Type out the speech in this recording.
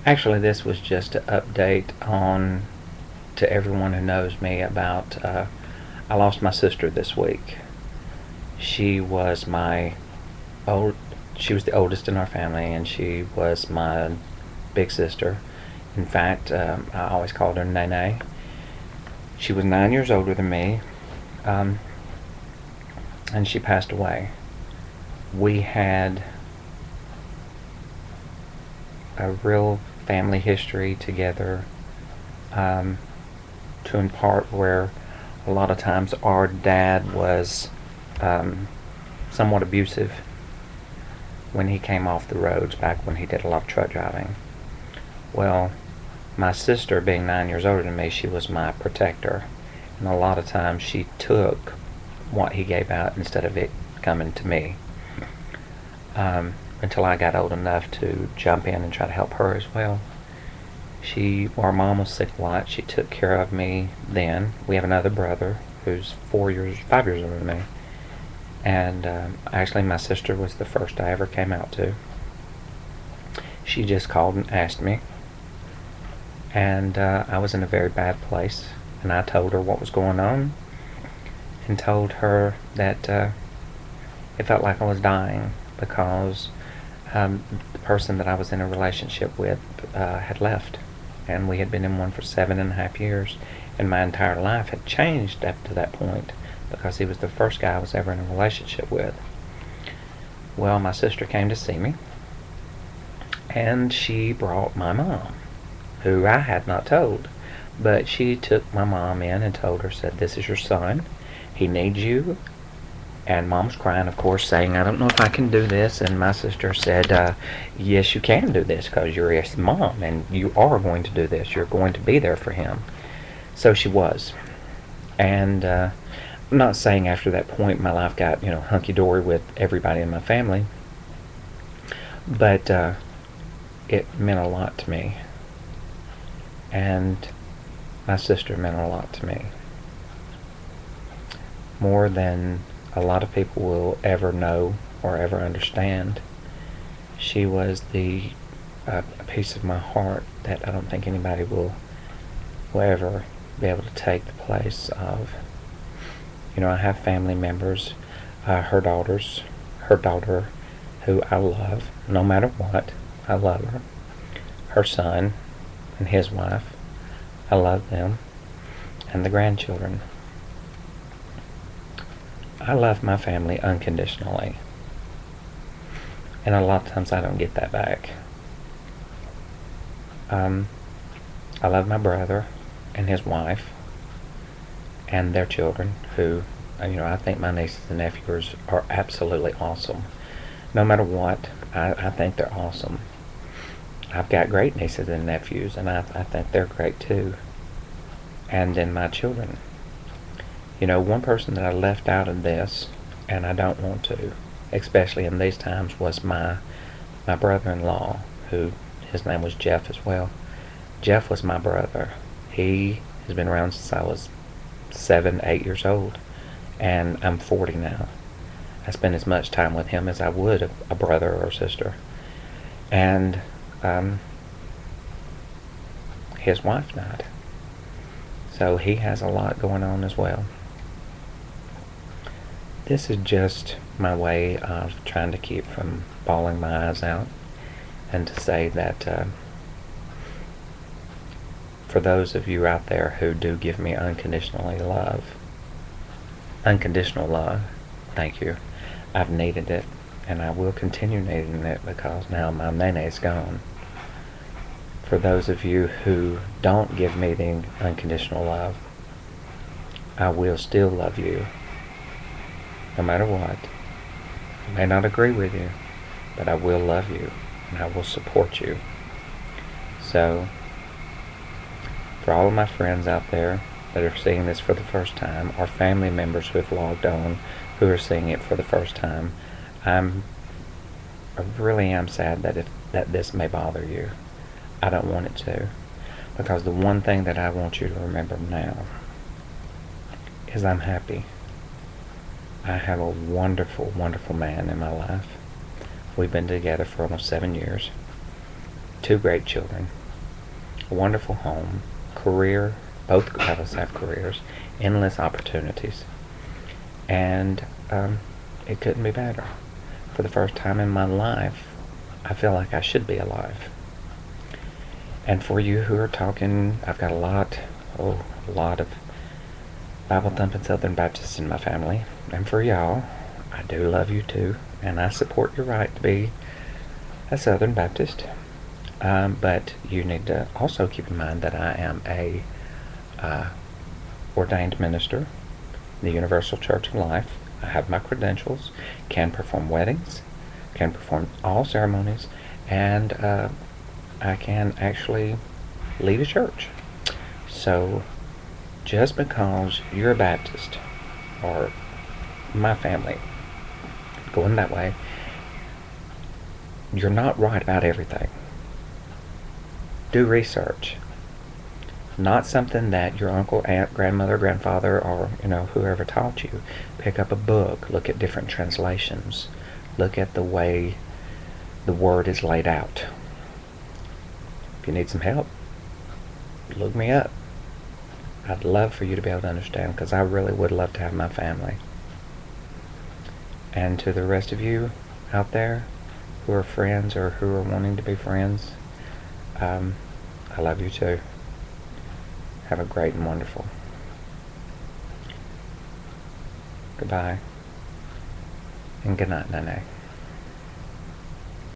Actually, this was just an update on to everyone who knows me about. I lost my sister this week. She was my old. She was the oldest in our family, and she was my big sister. In fact, I always called her Nene. She was 9 years older than me, um, and she passed away. We had a real family history together, um, to in part where a lot of times our dad was um, somewhat abusive when he came off the roads back when he did a lot of truck driving. Well, my sister, being 9 years older than me, she was my protector, and a lot of times she took what he gave out instead of it coming to me. Until I got old enough to jump in and try to help her as well. Our mom was sick a lot. She took care of me then. We have another brother who's 5 years older than me. And actually, my sister was the first I ever came out to. She just called and asked me. And I was in a very bad place. And I told her what was going on and told her that it felt like I was dying because the person that I was in a relationship with had left. And we had been in one for 7.5 years. And my entire life had changed up to that point because he was the first guy I was ever in a relationship with. Well, my sister came to see me, and she brought my mom, who I had not told. But she took my mom in and told her, said, "This is your son. He needs you." And mom's crying, of course, saying, "I don't know if I can do this." And my sister said, "Yes, you can do this because you're his mom, and you are going to do this. You're going to be there for him." So she was. And I'm not saying after that point my life got, hunky-dory with everybody in my family, but it meant a lot to me. And my sister meant a lot to me. More than a lot of people will ever know or ever understand. She was a piece of my heart that I don't think anybody will ever be able to take the place of. I have family members, her daughter, who I love, no matter what. I love her. Her son and his wife, I love them, and the grandchildren. I love my family unconditionally, and a lot of times I don't get that back. I love my brother and his wife and their children, who, I think my nieces and nephews are absolutely awesome. No matter what, I think they're awesome. I've got great nieces and nephews, and I think they're great too. And then my children. One person that I left out of this, and I don't want to, especially in these times, was my brother-in-law, who, his name was Jeff as well. Jeff was my brother. He has been around since I was 7, 8 years old, and I'm 40 now. I spend as much time with him as I would a brother or sister. And his wife died. So he has a lot going on as well. This is just my way of trying to keep from bawling my eyes out, and to say that for those of you out there who do give me unconditional love, thank you. I've needed it, and I will continue needing it because now my Nene's gone. For those of you who don't give me the unconditional love, I will still love you, no matter what. I may not agree with you, but I will love you, and I will support you. So, for all of my friends out there that are seeing this for the first time, or family members who have logged on who are seeing it for the first time, I really am sad that this may bother you. I don't want it to, because the one thing that I want you to remember now is I'm happy. I have a wonderful, wonderful man in my life. We've been together for almost 7 years, 2 great children, a wonderful home, career, both of us have careers, endless opportunities, and it couldn't be better. For the first time in my life, I feel like I should be alive. And for you who are talking, I've got a lot of Bible thumping Southern Baptists in my family. And for y'all, I do love you too, and I support your right to be a Southern Baptist. But you need to also keep in mind that I am a ordained minister, the Universal Church of Life. I have my credentials, can perform weddings, can perform all ceremonies, and I can actually lead a church. So just because you're a Baptist or my family going that way, you're not right about everything. Do research. Not something that your uncle, aunt, grandmother, grandfather, or whoever taught you. Pick up a book, look at different translations, look at the way the word is laid out. If you need some help, look me up. I'd love for you to be able to understand, because I really would love to have my family. And to the rest of you out there who are friends or who are wanting to be friends, I love you too. Have a great and wonderful. Goodbye. And good night, Nene.